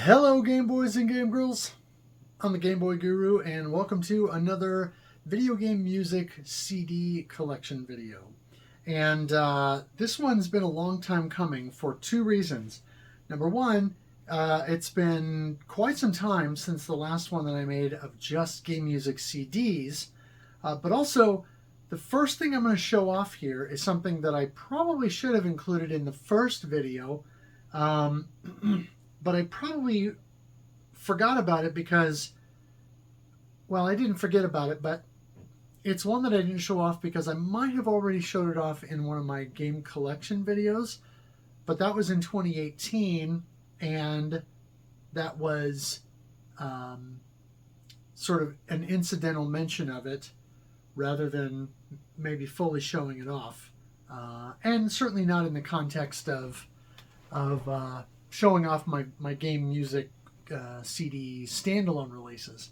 Hello Game Boys and Game Girls, I'm the Game Boy Guru and welcome to another video game music CD collection video. And this one's been a long time coming for two reasons. Number one, it's been quite some time since the last one that I made of just game music CDs, but also the first thing I'm going to show off here is something that I probably should have included in the first video, but I probably forgot about it because, well, I didn't forget about it, but it's one that I didn't show off because I might have already showed it off in one of my game collection videos, but that was in 2018, and that was sort of an incidental mention of it rather than maybe fully showing it off, and certainly not in the context of showing off my game music CD standalone releases.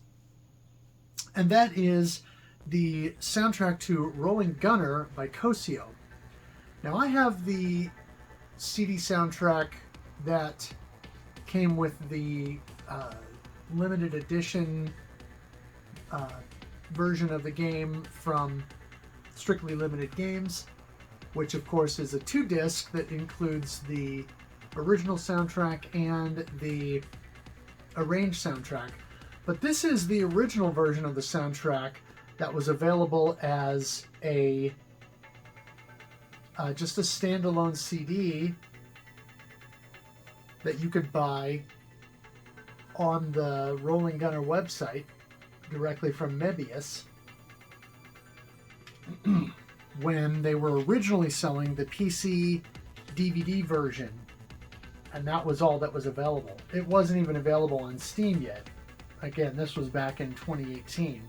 And that is the soundtrack to Rolling Gunner by Cosio. Now I have the CD soundtrack that came with the limited edition version of the game from Strictly Limited Games, which of course is a 2-disc that includes the original soundtrack and the arranged soundtrack. But this is the original version of the soundtrack that was available as a just a standalone CD that you could buy on the Rolling Gunner website directly from Mebius when they were originally selling the PC DVD version. And that was all that was available. It wasn't even available on Steam yet. Again, this was back in 2018.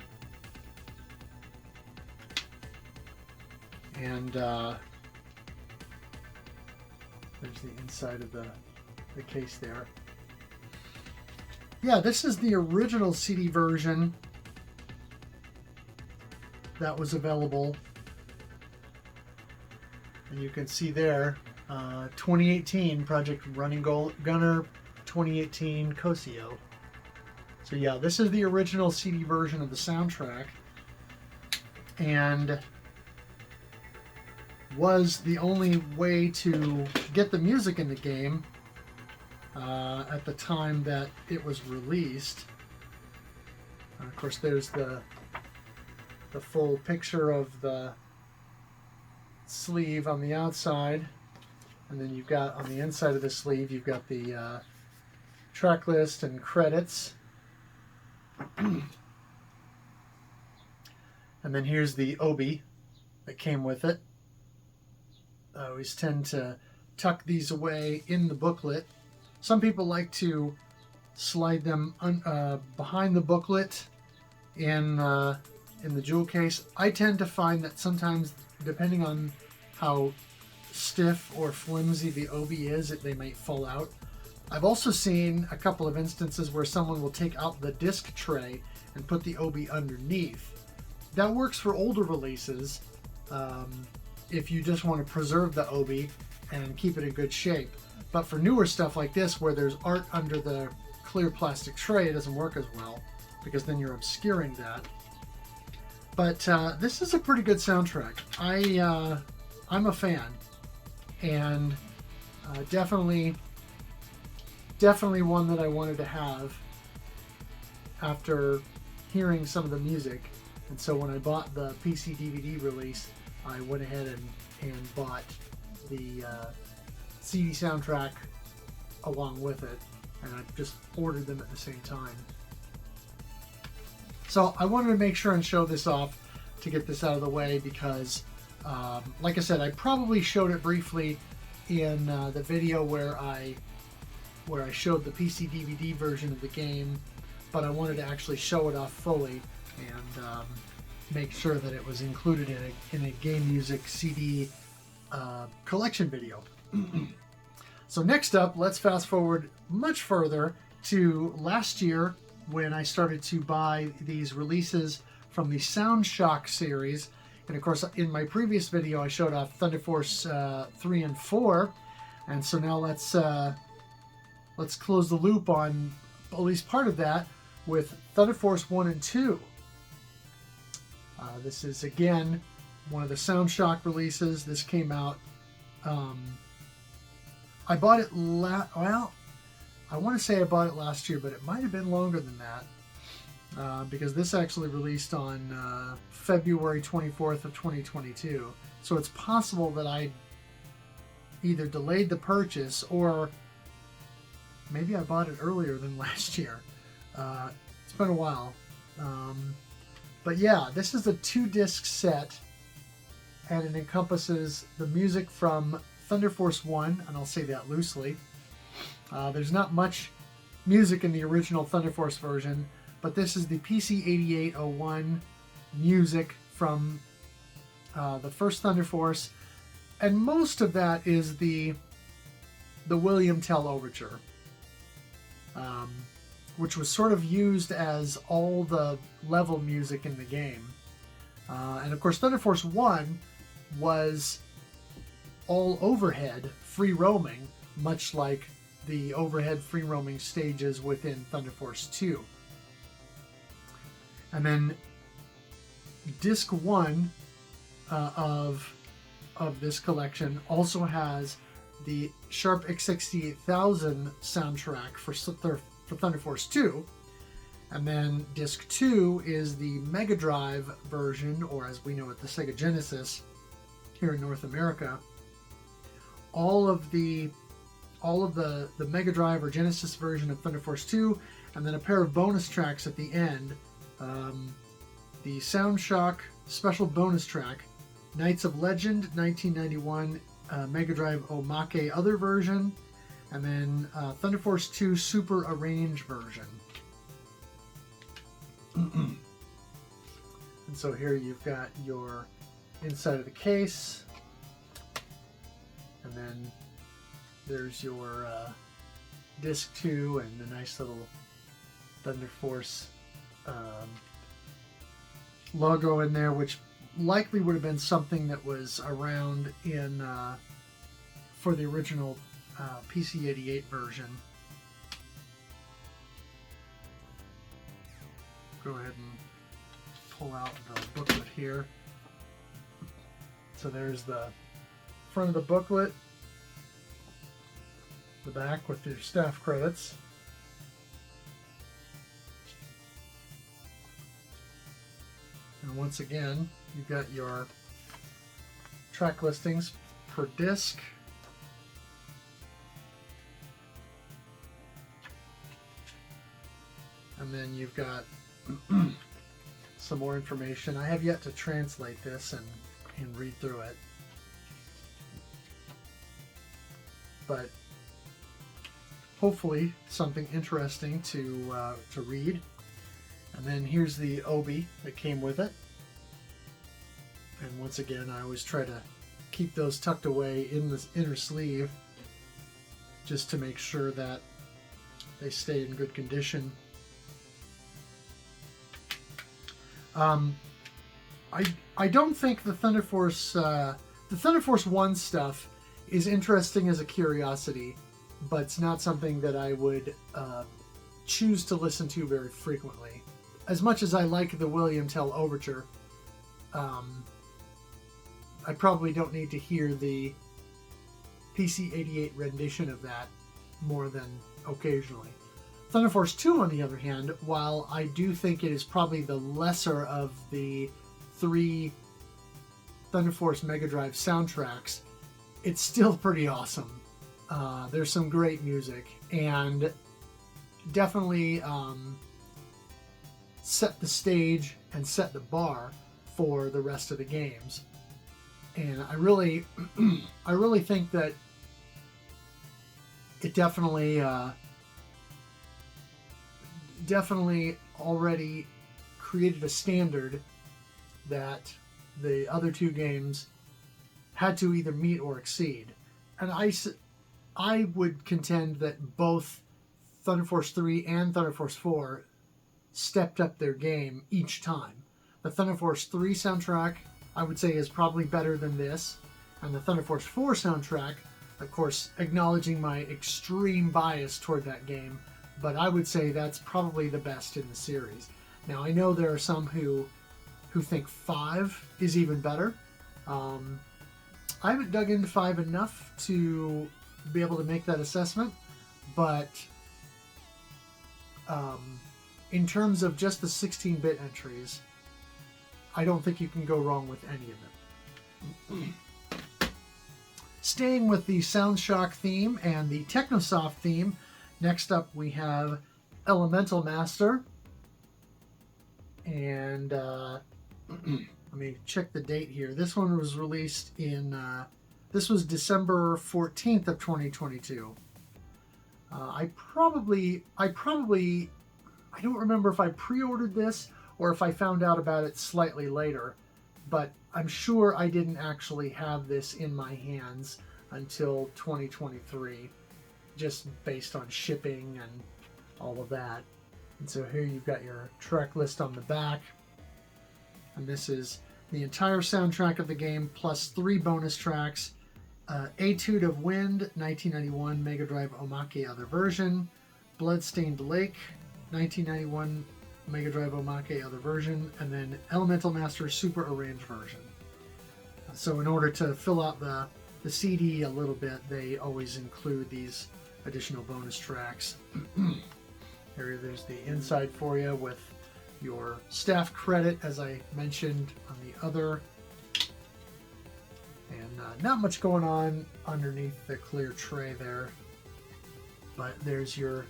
And there's the inside of the case there. Yeah, this is the original CD version that was available. And you can see there, 2018 Project Running Gunner 2018 Cosio. So yeah, this is the original CD version of the soundtrack, and was the only way to get the music in the game at the time that it was released. Of course, there's the full picture of the sleeve on the outside. And then you've got on the inside of the sleeve, you've got the track list and credits. And then here's the obi that came with it. I always tend to tuck these away in the booklet. Some people like to slide them behind the booklet in the jewel case. I tend to find that sometimes, depending on how stiff or flimsy the obi is, they might fall out. I've also seen a couple of instances where someone will take out the disc tray and put the obi underneath. That works for older releases if you just want to preserve the obi and keep it in good shape. But for newer stuff like this, where there's art under the clear plastic tray, it doesn't work as well because then you're obscuring that. But this is a pretty good soundtrack. I'm a fan. And definitely one that I wanted to have after hearing some of the music. And so when I bought the PC DVD release, I went ahead and bought the CD soundtrack along with it, and I just ordered them at the same time. So I wanted to make sure and show this off to get this out of the way because like I said, I probably showed it briefly in the video where I showed the PC DVD version of the game, but I wanted to actually show it off fully and make sure that it was included in a game music CD collection video. So next up, let's fast forward much further to last year when I started to buy these releases from the Sound Shock series. And of course, in my previous video, I showed off Thunder Force 3 and 4. And so now let's let's close the loop on at least part of that with Thunder Force 1 and 2. This is, again, one of the Soundshock releases. This came out... I bought it well, I want to say I bought it last year, but it might have been longer than that. Because this actually released on February 24th of 2022. So it's possible that I either delayed the purchase or maybe I bought it earlier than last year. It's been a while. But yeah, this is a 2-disc set, and it encompasses the music from Thunder Force 1, and I'll say that loosely. There's not much music in the original Thunder Force version, but this is the PC-8801 music from the first Thunder Force, and most of that is the William Tell Overture, which was sort of used as all the level music in the game. And of course, Thunder Force 1 was all overhead free roaming, much like the overhead free roaming stages within Thunder Force 2. And then disc 1 of this collection also has the Sharp X68000 soundtrack for Thunder Force 2. And then disc 2 is the Mega Drive version, or as we know it, the Sega Genesis here in North America. All of the Mega Drive or Genesis version of Thunder Force 2, and then a pair of bonus tracks at the end. The Soundshock special bonus track, Knights of Legend 1991 Mega Drive Omake Other version, and then Thunder Force 2 Super Arrange version. And so here you've got your inside of the case, and then there's your disc 2 and the nice little Thunder Force logo in there, which likely would have been something that was around in for the original PC-88 version. Go ahead and pull out the booklet here. So there's the front of the booklet, the back with your staff credits. And once again, you've got your track listings per disc. And then you've got some more information. I have yet to translate this and read through it. But hopefully something interesting to read. And then here's the obi that came with it. And once again, I always try to keep those tucked away in the inner sleeve just to make sure that they stay in good condition. I don't think the Thunder Force 1 stuff is interesting as a curiosity, but it's not something that I would choose to listen to very frequently. As much as I like the William Tell Overture, I probably don't need to hear the PC-88 rendition of that more than occasionally. Thunder Force 2, on the other hand, while I do think it is probably the lesser of the 3 Thunder Force Mega Drive soundtracks, it's still pretty awesome. There's some great music, and definitely set the stage and set the bar for the rest of the games. And I really think that it definitely already created a standard that the other 2 games had to either meet or exceed. And I would contend that both Thunder Force 3 and Thunder Force 4 stepped up their game each time. The Thunder Force 3 soundtrack, I would say, is probably better than this, and the Thunder Force 4 soundtrack, Of course, acknowledging my extreme bias toward that game, but I would say that's probably the best in the series. Now, I know there are some who think 5 is even better. I haven't dug into 5 enough to be able to make that assessment, but in terms of just the 16-bit entries, I don't think you can go wrong with any of them. Staying with the Soundshock theme and the Technosoft theme, next up we have Elemental Master. And let me check the date here. This one was released in, this was December 14th of 2022. I don't remember if I pre-ordered this or if I found out about it slightly later, but I'm sure I didn't actually have this in my hands until 2023, just based on shipping and all of that. And so here you've got your track list on the back, and this is the entire soundtrack of the game plus 3 bonus tracks. Etude of Wind, 1991 Mega Drive Omake Other Version. Bloodstained Lake, 1991 Mega Drive Omake Other Version, and then Elemental Master Super Arranged Version. So in order to fill out the CD a little bit, they always include these additional bonus tracks. There's the inside for you with your staff credit, as I mentioned on the other. And not much going on underneath the clear tray there. But there's your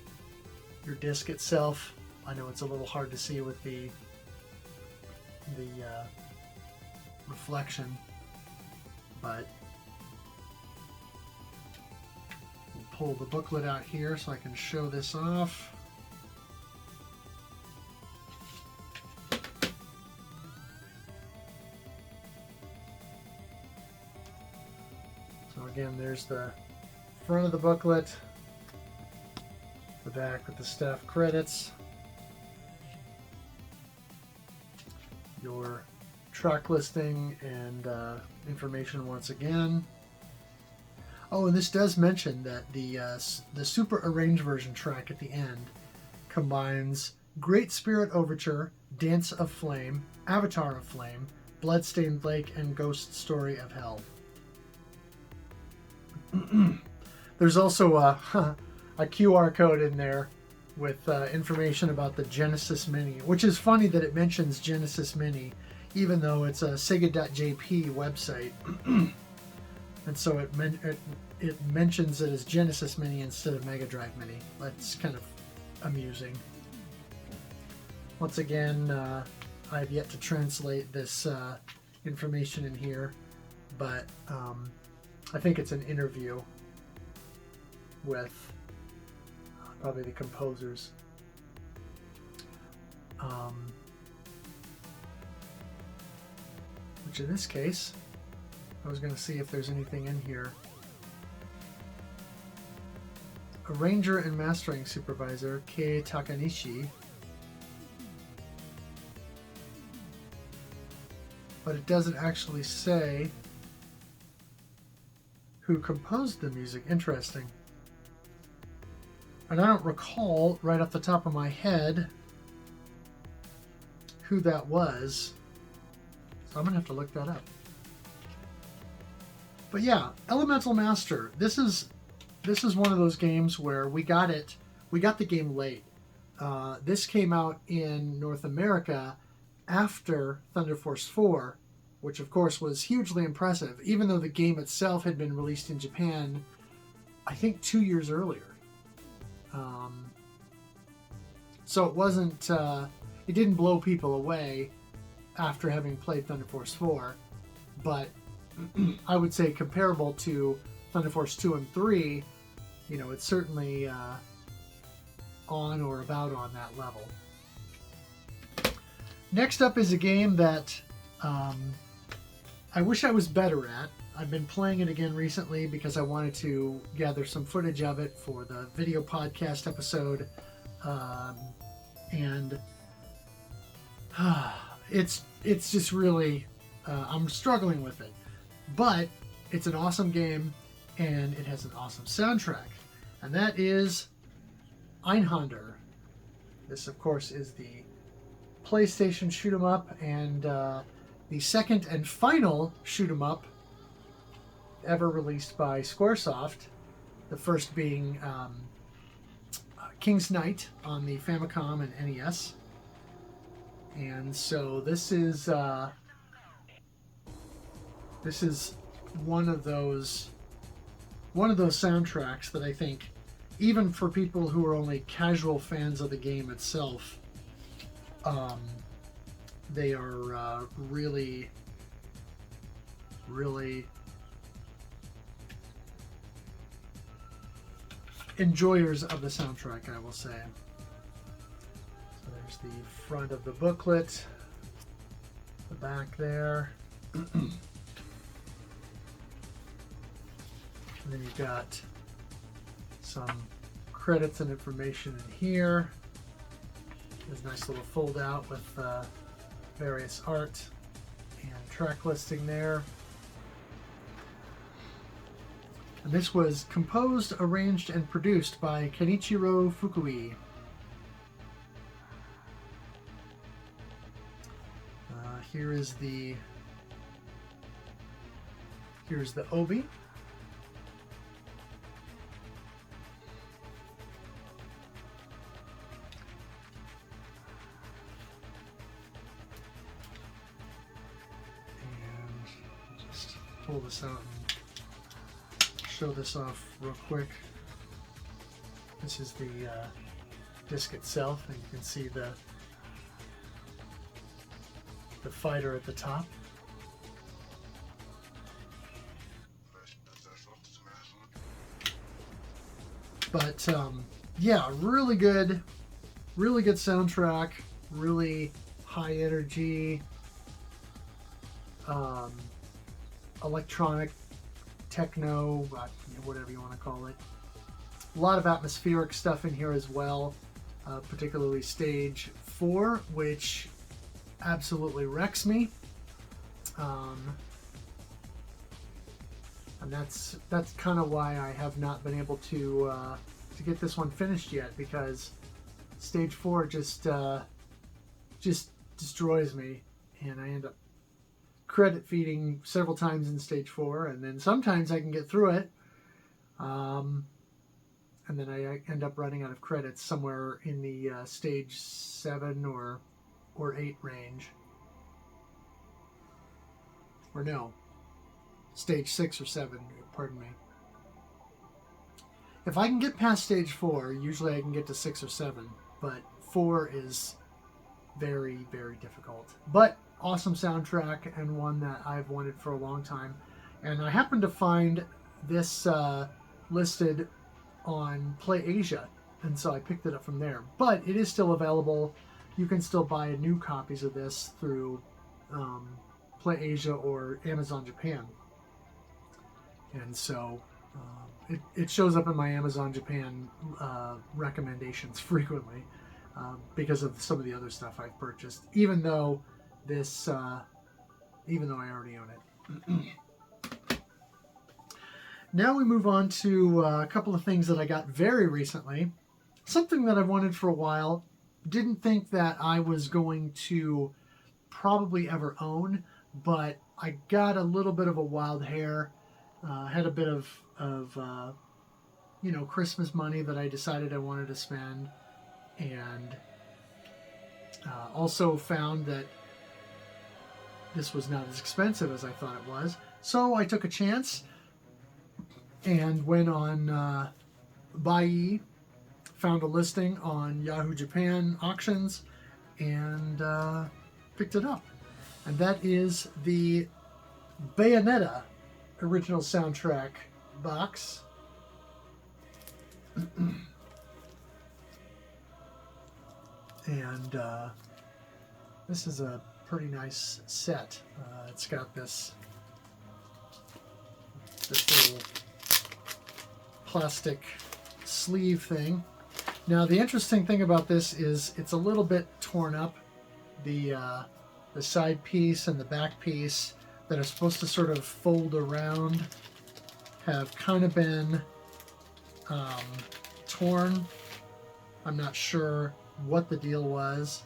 disc itself. I know it's a little hard to see with the reflection, but we'll pull the booklet out here so I can show this off. So again, there's the front of the booklet, the back with the staff credits, your track listing and information once again. Oh, and this does mention that the Super Arranged Version track at the end combines Great Spirit Overture, Dance of Flame, Avatar of Flame, Bloodstained Lake, and Ghost Story of Hell. There's also a QR code in there with information about the Genesis Mini, which is funny that it mentions Genesis Mini, even though it's a Sega.jp website. And so it mentions it as Genesis Mini instead of Mega Drive Mini. That's kind of amusing. Once again, I've yet to translate this information in here, but I think it's an interview with probably the composers. Which in this case, I was going to see if there's anything in here. Arranger and Mastering Supervisor, Kei Takanishi. But it doesn't actually say who composed the music. Interesting. And I don't recall right off the top of my head who that was. So I'm going to have to look that up. But yeah, Elemental Master. This is one of those games where we got the game late. This came out in North America after Thunder Force 4, which of course was hugely impressive, even though the game itself had been released in Japan, I think 2 years earlier. So it wasn't, it didn't blow people away after having played Thunder Force 4, but I would say comparable to Thunder Force 2 and 3, you know, it's certainly on or about on that level. Next up is a game that I wish I was better at. I've been playing it again recently because I wanted to gather some footage of it for the video podcast episode, and it's just really I'm struggling with it, but it's an awesome game, and it has an awesome soundtrack, and that is Einhander. This, of course, is the PlayStation shoot 'em up, and the second and final shoot 'em up ever released by Squaresoft. The first being King's Knight on the Famicom and NES. And so this is one of those soundtracks that I think, even for people who are only casual fans of the game itself, they are really enjoyers of the soundtrack, I will say. So there's the front of the booklet, the back there. And then you've got some credits and information in here. There's a nice little fold out with various art and track listing there. And this was composed, arranged, and produced by Kenichiro Fukui. Here's the obi. And just pull this out and show this off real quick. This is the disc itself, and you can see the fighter at the top. But yeah, really good soundtrack, really high energy, electronic, techno, whatever you want to call it. A lot of atmospheric stuff in here as well, particularly stage 4, which absolutely wrecks me. And that's kind of why I have not been able to get this one finished yet, because stage 4 just destroys me, and I end up credit feeding several times in stage 4, and then sometimes I can get through it, and then I end up running out of credits somewhere in the stage 7 or 8 range. Or no, stage 6 or 7, pardon me. If I can get past stage 4, usually I can get to 6 or 7, but 4 is very, very difficult. But awesome soundtrack, and one that I've wanted for a long time. And I happened to find this listed on PlayAsia, and so I picked it up from there. But it is still available. You can still buy new copies of this through PlayAsia or Amazon Japan. And so it shows up in my Amazon Japan recommendations frequently because of some of the other stuff I've purchased, even though I already own it. Now we move on to a couple of things that I got very recently. Something that I've wanted for a while. Didn't think that I was going to probably ever own, but I got a little bit of a wild hair. Had a bit of Christmas money that I decided I wanted to spend, and also found that this was not as expensive as I thought it was. So I took a chance and went on Buy, found a listing on Yahoo Japan auctions, and picked it up. And that is the Bayonetta original soundtrack box. And this is a pretty nice set. It's got this little plastic sleeve thing. Now the interesting thing about this is it's a little bit torn up. The side piece and the back piece that are supposed to sort of fold around have kind of been torn. I'm not sure what the deal was.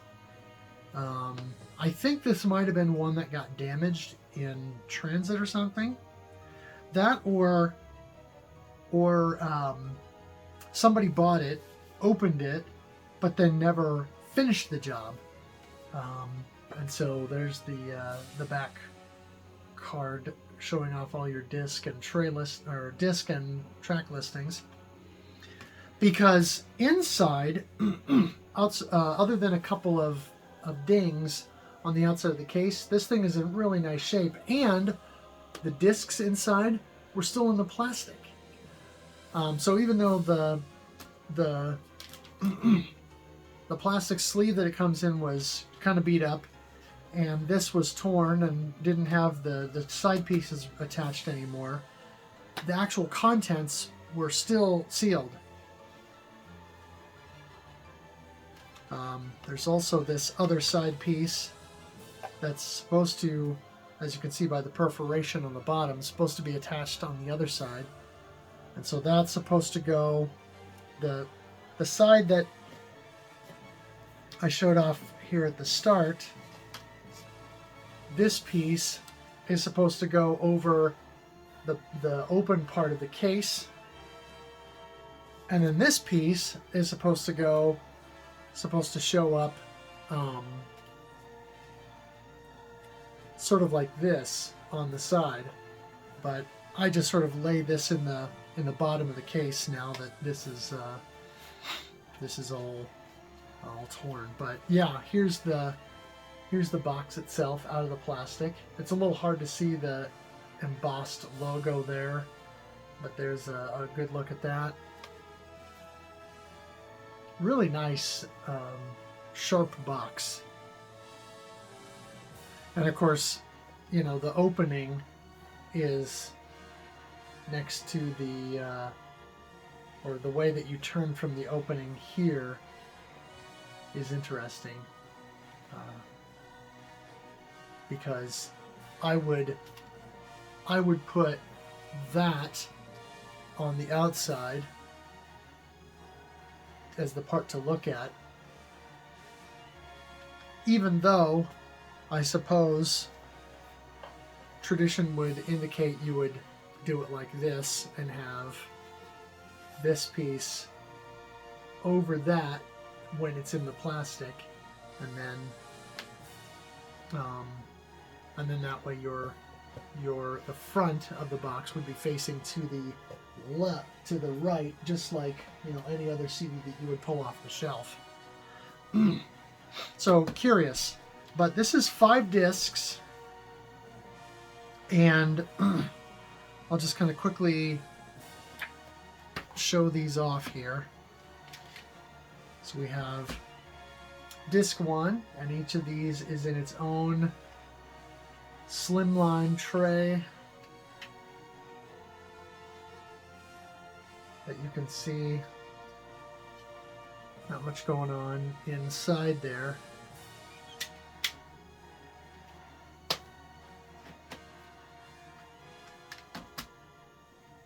I think this might have been one that got damaged in transit or something. That or somebody bought it, opened it, but then never finished the job. And so there's the back card showing off all your disc and disc and track listings. Because inside, other than a couple of dings on the outside of the case, this thing is in really nice shape, and the discs inside were still in the plastic. So even though the plastic sleeve that it comes in was kind of beat up, and this was torn and didn't have the side pieces attached anymore, the actual contents were still sealed. There's also this other side piece that's supposed to, as you can see by the perforation on the bottom, supposed to be attached on the other side. And so that's supposed to go, the side that I showed off here at the start, this piece is supposed to go over the open part of the case. And then this piece is supposed to show up sort of like this on the side, but I just sort of lay this in the bottom of the case now that this is all torn. But yeah, here's the box itself out of the plastic. It's a little hard to see the embossed logo there, but there's a good look at that. Really nice, sharp box. And of course, you know, the opening is next to or the way that you turn from the opening here is interesting. Because I would put that on the outside as the part to look at, even though I suppose tradition would indicate you would do it like this and have this piece over that when it's in the plastic, and then that way the front of the box would be facing to the right, just like, you know, any other CD that you would pull off the shelf. So curious, but this is 5 discs, and I'll just kind of quickly show these off here. So we have disc 1, and each of these is in its own slimline tray that you can see. Not much going on inside there.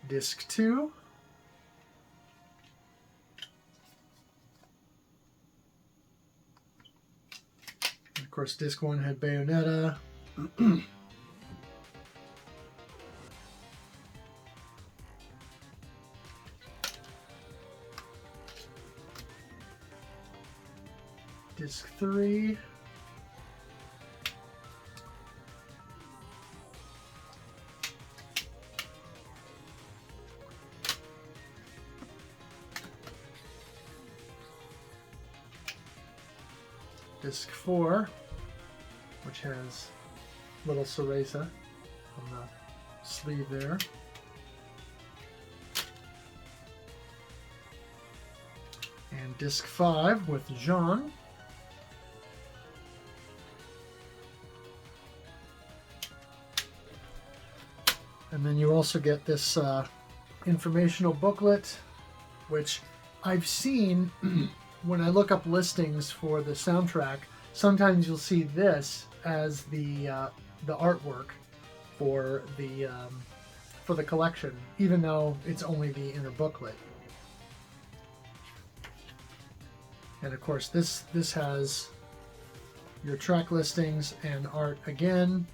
Disc 2. And of course, disc 1 had Bayonetta. Disc 3. Disc 4, which has little Cereza on the sleeve there. And disc 5 with Jean. And then you also get this informational booklet, which I've seen when I look up listings for the soundtrack. Sometimes you'll see this as the artwork for for the collection, even though it's only the inner booklet. And of course, this has your track listings and art again.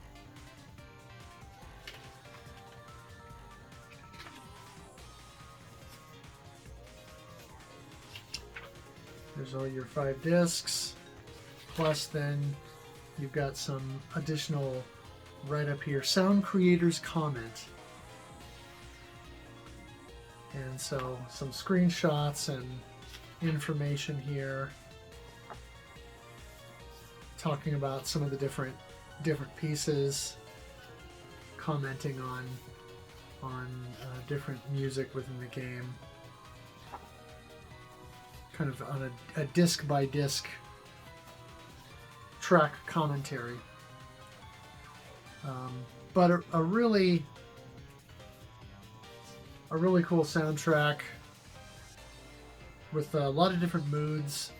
There's all your 5 discs, plus then you've got some additional right up here, sound creators comment. And so some screenshots and information here talking about some of the different pieces, commenting on different music within the game, kind of on a disc by disc track commentary. But a really cool soundtrack with a lot of different moods,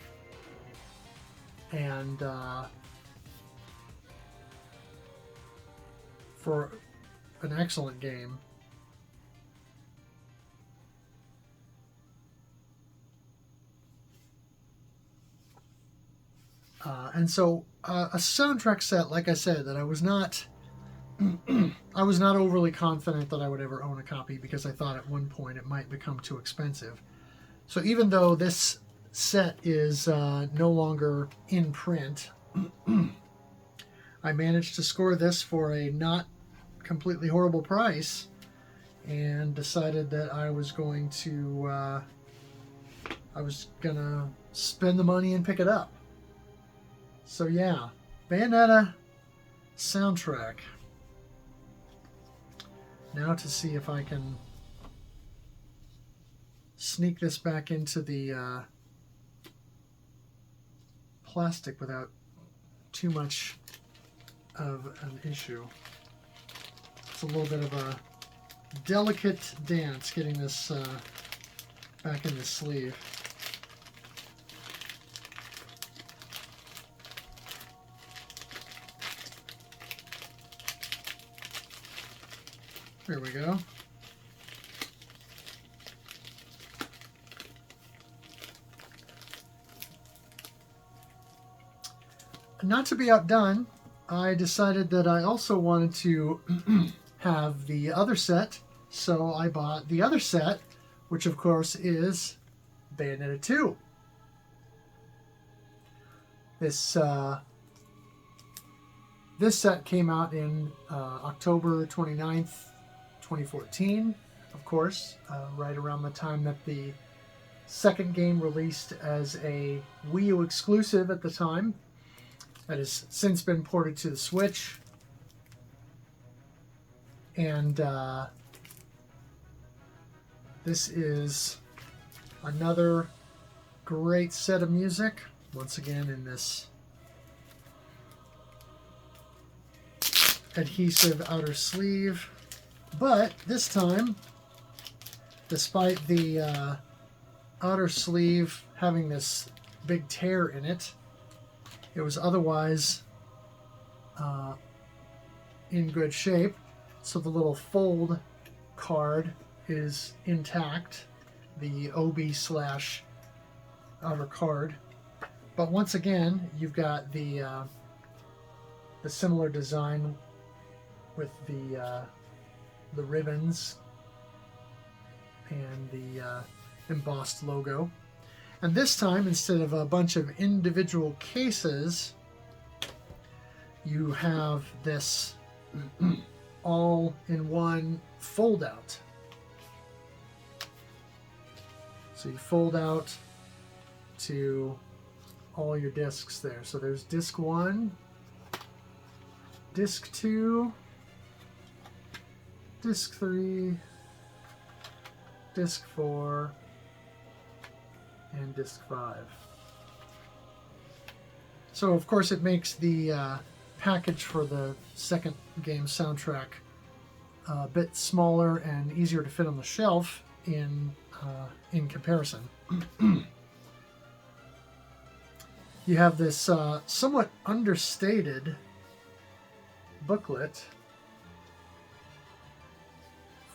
and for an excellent game. And so a soundtrack set, like I said, that I was not overly confident that I would ever own a copy, because I thought at one point it might become too expensive. So even though this set is no longer in print, I managed to score this for a not completely horrible price, and decided that I was going to spend the money and pick it up. So yeah, Bayonetta soundtrack. Now to see if I can sneak this back into the plastic without too much of an issue. It's a little bit of a delicate dance getting this back in the sleeve. There we go. Not to be outdone, I decided that I also wanted to have the other set, so I bought the other set, which of course is Bayonetta 2. This set came out in October 29th, 2014, of course, right around the time that the second game released as a Wii U exclusive at the time. That has since been ported to the Switch. And this is another great set of music, once again in this adhesive outer sleeve. But this time, despite the outer sleeve having this big tear in it, it was otherwise in good shape. So the little fold card is intact, the OB/outer card. But once again, you've got the similar design with the ribbons and the embossed logo. And this time, instead of a bunch of individual cases, you have this all-in-one fold-out. So you fold out to all your discs there. So there's disc 1, disc 2, disc 3, disc 4, and disc 5. So of course it makes the package for the second game soundtrack a bit smaller and easier to fit on the shelf in comparison. You have this somewhat understated booklet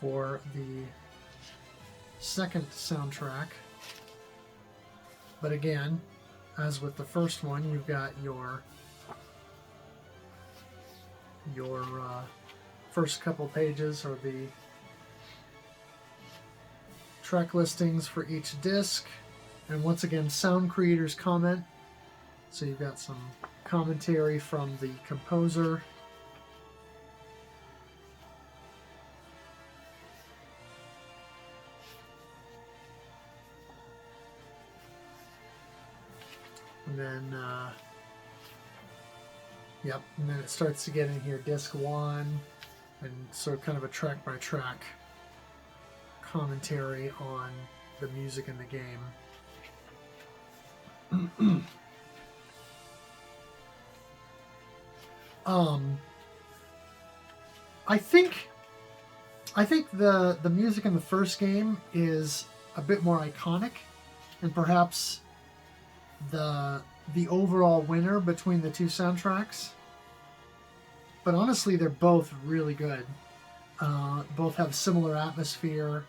for the second soundtrack. But again, as with the first one, you've got your first couple pages are the track listings for each disc, and once again, sound creators comment. So you've got some commentary from the composer. And then, yep, and then it starts to get in here, disc 1, and so kind of a track-by-track commentary on the music in the game. I think the music in the first game is a bit more iconic, and perhaps the overall winner between the two soundtracks. But honestly, they're both really good. Both have similar atmosphere.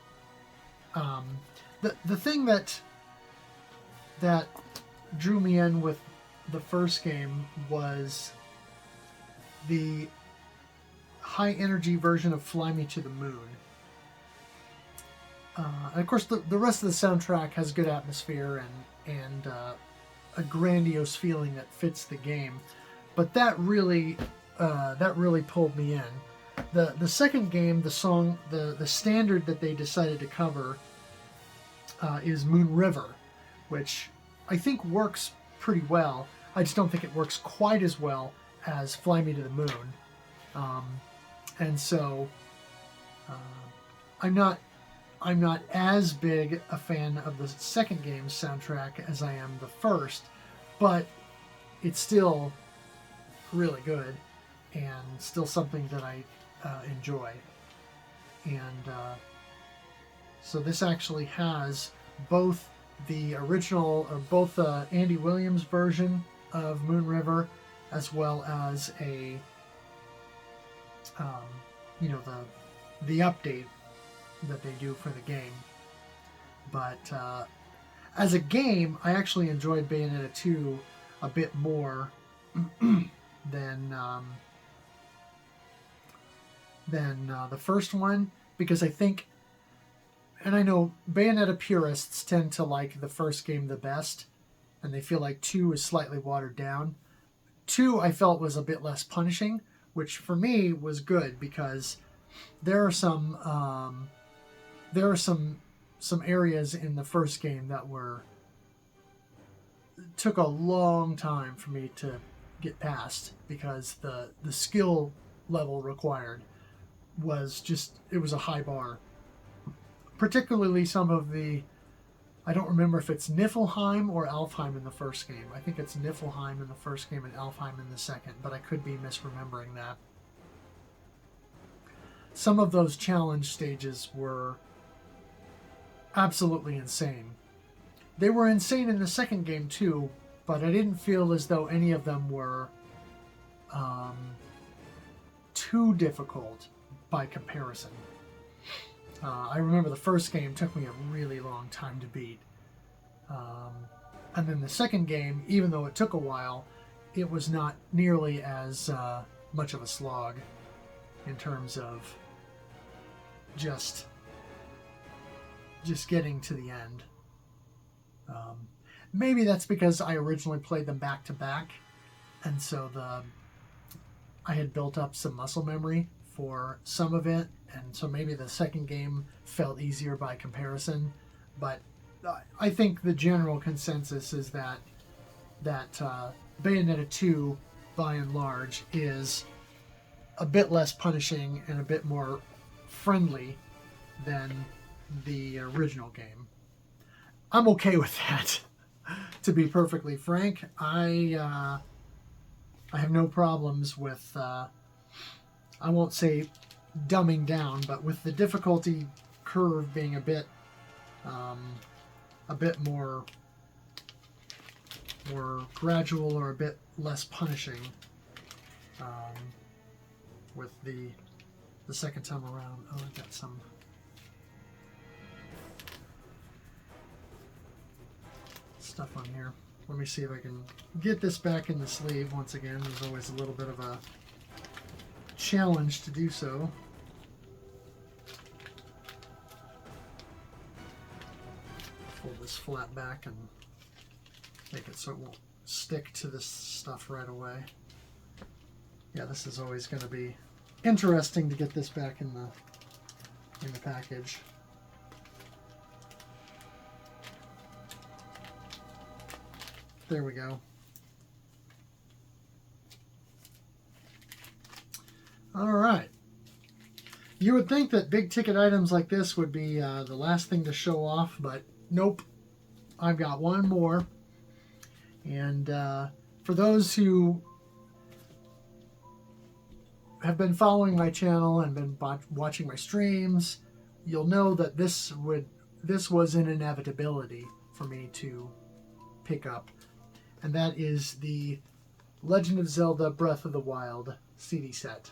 The thing that drew me in with the first game was the high energy version of Fly Me to the Moon. And of course, the rest of the soundtrack has good atmosphere and a grandiose feeling that fits the game. But that really pulled me in. The second game, the song, the standard that they decided to cover is Moon River, which I think works pretty well. I just don't think it works quite as well as Fly Me to the Moon. And so I'm not as big a fan of the second game's soundtrack as I am the first, but it's still really good and still something that I enjoy. And so this actually has both the original, or both Andy Williams version of Moon River, as well as a the update that they do for the game. But as a game, I actually enjoyed Bayonetta 2 a bit more than the first one, because I think, and I know Bayonetta purists tend to like the first game the best, and they feel like 2 is slightly watered down. 2 I felt was a bit less punishing, which for me was good, because there are some areas in the first game that took a long time for me to get past, because the skill level required was just, it was a high bar. Particularly some of the, I don't remember if it's Niflheim or Alfheim in the first game. I think it's Niflheim in the first game and Alfheim in the second, but I could be misremembering that. Some of those challenge stages were absolutely insane. They were insane in the second game too, but I didn't feel as though any of them were too difficult by comparison. I remember the first game took me a really long time to beat. And then the second game, even though it took a while, it was not nearly as much of a slog in terms of just getting to the end. Maybe that's because I originally played them back to back, and so I had built up some muscle memory for some of it, and so maybe the second game felt easier by comparison. But I think the general consensus is that Bayonetta 2, by and large, is a bit less punishing and a bit more friendly than the original game. I'm okay with that, to be perfectly frank. I have no problems with, I won't say dumbing down, but with the difficulty curve being a bit more gradual, or a bit less punishing with the second time around. Oh, I got some stuff on here. Let me see if I can get this back in the sleeve. Once again, there's always a little bit of a challenge to do so. Fold this flat back and make it so it won't stick to this stuff right away. Yeah, this is always going to be interesting to get this back in the package. There we go. All right. You would think that big ticket items like this would be the last thing to show off, but nope. I've got one more. And for those who have been following my channel and been watching my streams, you'll know that this was an inevitability for me to pick up. And that is the Legend of Zelda Breath of the Wild CD set.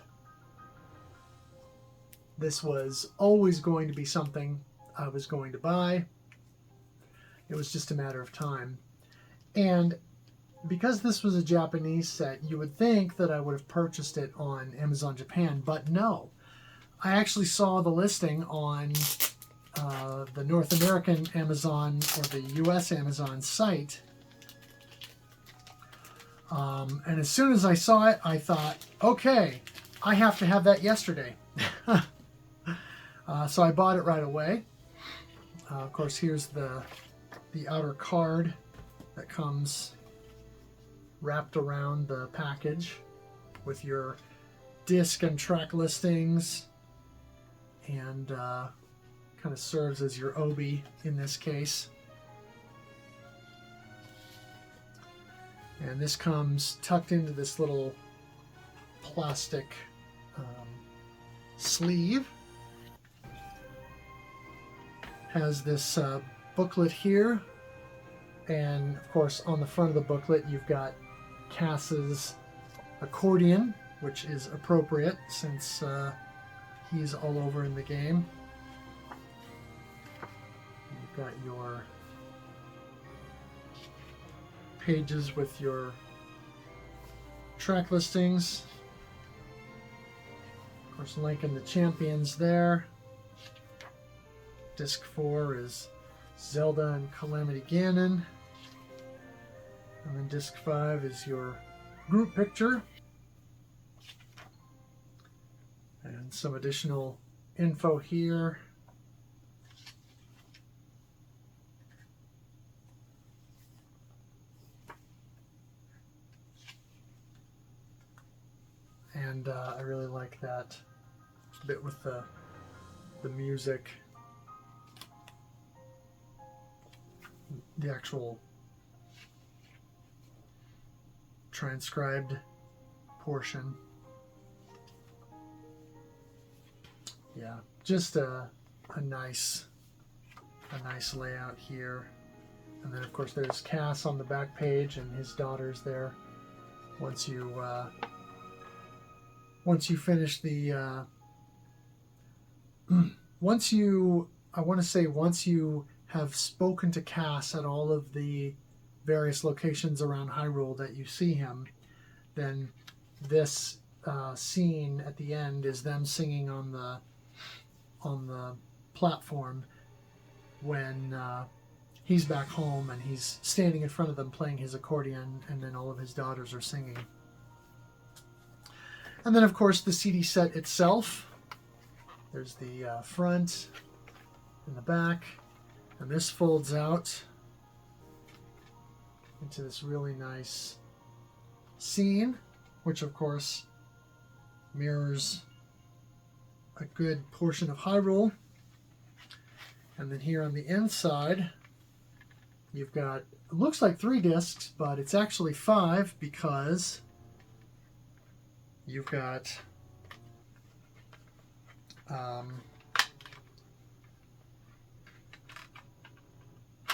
This was always going to be something I was going to buy. It was just a matter of time. And because this was a Japanese set, you would think that I would have purchased it on Amazon Japan, but no. I actually saw the listing on the North American Amazon or the US Amazon site. And as soon as I saw it, I thought, okay, I have to have that yesterday. So I bought it right away. Of course, here's the outer card that comes wrapped around the package with your disc and track listings, and kind of serves as your obi in this case. And this comes tucked into this little plastic sleeve. Has this booklet here, and of course on the front of the booklet you've got Cass's accordion, which is appropriate since he's all over in the game. You've got your pages with your track listings. Of course, linking the champions there. Disc 4 is Zelda and Calamity Ganon. And then disc 5 is your group picture. And some additional info here. And I really like that bit with the music. The actual transcribed portion. Yeah, just a nice layout here. And then of course there's Cass on the back page and his daughters there. Once you finish the once you have spoken to Cass at all of the various locations around Hyrule that you see him, then this scene at the end is them singing on the platform when he's back home and he's standing in front of them playing his accordion, and then all of his daughters are singing. And then of course the CD set itself. There's the front and the back. And this folds out into this really nice scene, which of course mirrors a good portion of Hyrule. And then here on the inside, you've got, it looks like 3 discs, but it's actually 5 because you've got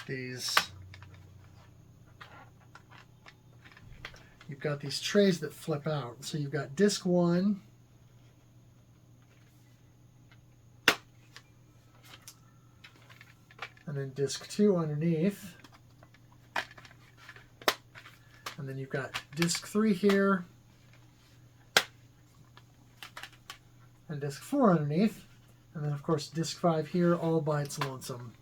these trays that flip out. So you've got disc 1, and then disc 2 underneath. And then you've got disc 3 here, and disc 4 underneath, and then of course disc 5 here, all by its lonesome.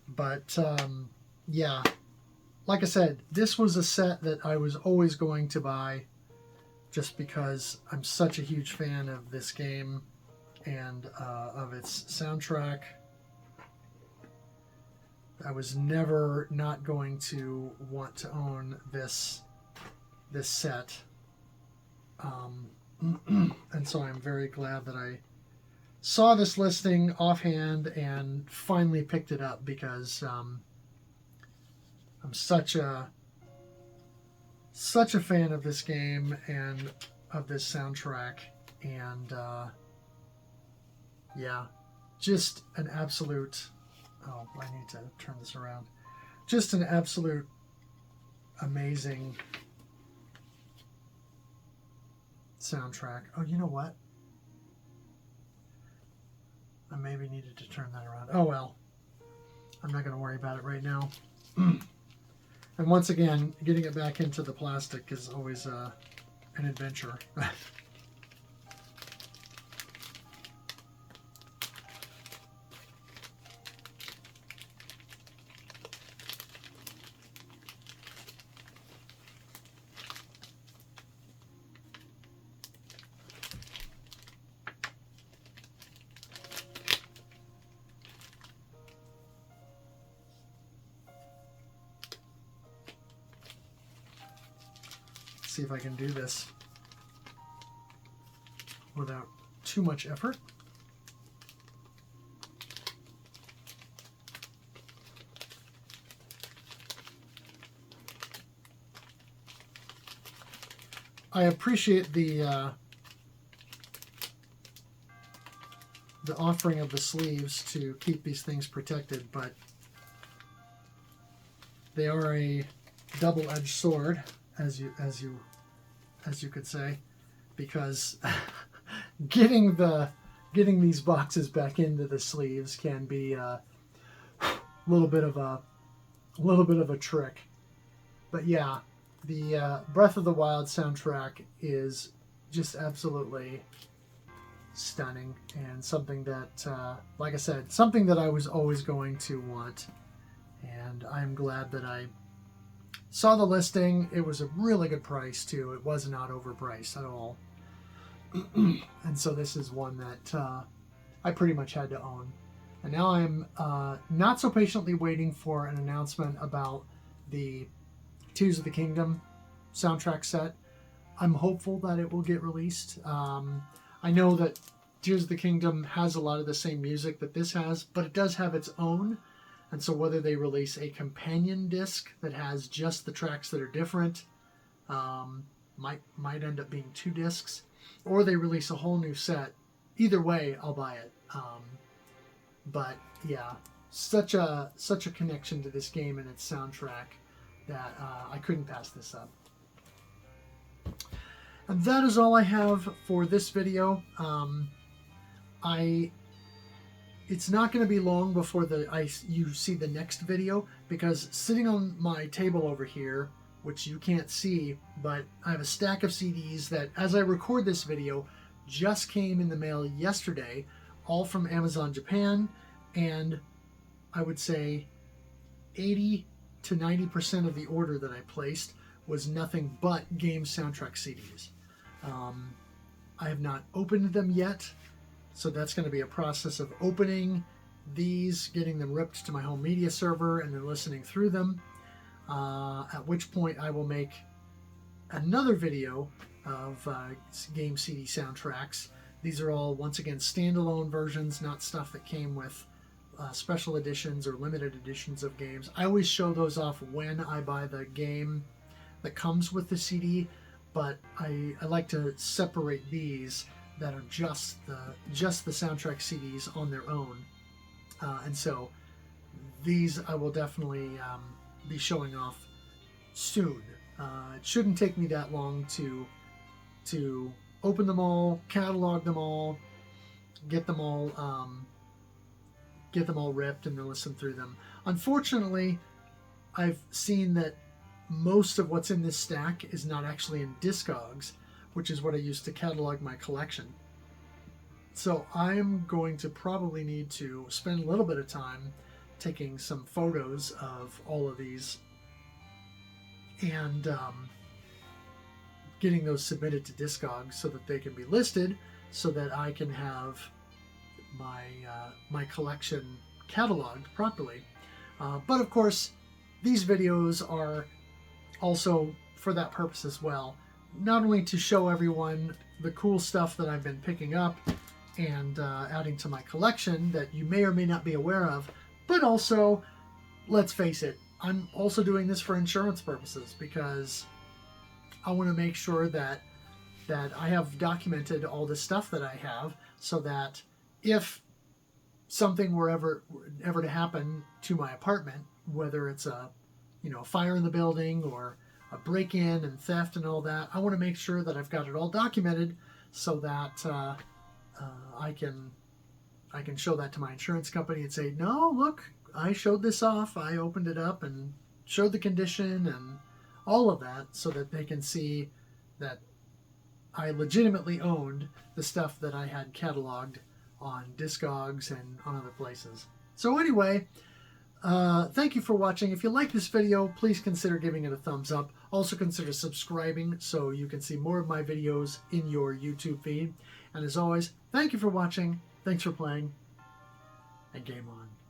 But yeah, like I said, this was a set that I was always going to buy just because I'm such a huge fan of this game and of its soundtrack. I was never not going to want to own this set. And so I'm very glad that I saw this listing offhand and finally picked it up, because I'm such a fan of this game and of this soundtrack, and yeah, just an absolute, oh, I need to turn this around, just an absolute amazing soundtrack. Oh, you know what? I maybe needed to turn that around. Oh well, I'm not going to worry about it right now. And once again, getting it back into the plastic is always an adventure. See if I can do this without too much effort. I appreciate the offering of the sleeves to keep these things protected, but they are a double-edged sword, as you could say, because getting these boxes back into the sleeves can be a little bit of a trick. But yeah, the Breath of the Wild soundtrack is just absolutely stunning, and something that, like I said, something that I was always going to want, and I'm glad that I saw the listing. It was a really good price too. It was not overpriced at all. And so this is one that I pretty much had to own. And now I'm not so patiently waiting for an announcement about the Tears of the Kingdom soundtrack set. I'm hopeful that it will get released. I know that Tears of the Kingdom has a lot of the same music that this has, but it does have its own. And so whether they release a companion disc that has just the tracks that are different, might end up being 2 discs, or they release a whole new set. Either way, I'll buy it. But yeah, such a connection to this game and its soundtrack that I couldn't pass this up. And that is all I have for this video. It's not going to be long before you see the next video, because sitting on my table over here, which you can't see, but I have a stack of CDs that, as I record this video, just came in the mail yesterday, all from Amazon Japan, and I would say 80 to 90% of the order that I placed was nothing but game soundtrack CDs. I have not opened them yet, so that's going to be a process of opening these, getting them ripped to my home media server, and then listening through them, at which point I will make another video of game CD soundtracks. These are all, once again, standalone versions, not stuff that came with special editions or limited editions of games. I always show those off when I buy the game that comes with the CD, but I like to separate these that are just the soundtrack CDs on their own, and so these I will definitely be showing off soon. It shouldn't take me that long to open them all, catalog them all, get them all ripped, and then listen through them. Unfortunately, I've seen that most of what's in this stack is not actually in Discogs, which is what I use to catalog my collection. So I'm going to probably need to spend a little bit of time taking some photos of all of these and getting those submitted to Discogs so that they can be listed, so that I can have my collection cataloged properly. But of course, these videos are also for that purpose as well. Not only to show everyone the cool stuff that I've been picking up and adding to my collection that you may or may not be aware of, but also, let's face it, I'm also doing this for insurance purposes, because I want to make sure that I have documented all the stuff that I have, so that if something were ever to happen to my apartment, whether it's a fire in the building or a break-in and theft and all that, I want to make sure that I've got it all documented so that I can show that to my insurance company and say, no, look, I showed this off, I opened it up and showed the condition and all of that, so that they can see that I legitimately owned the stuff that I had cataloged on Discogs and on other places. So anyway, thank you for watching. If you like this video, please consider giving it a thumbs up. Also consider subscribing so you can see more of my videos in your YouTube feed. And as always, thank you for watching, thanks for playing, and game on.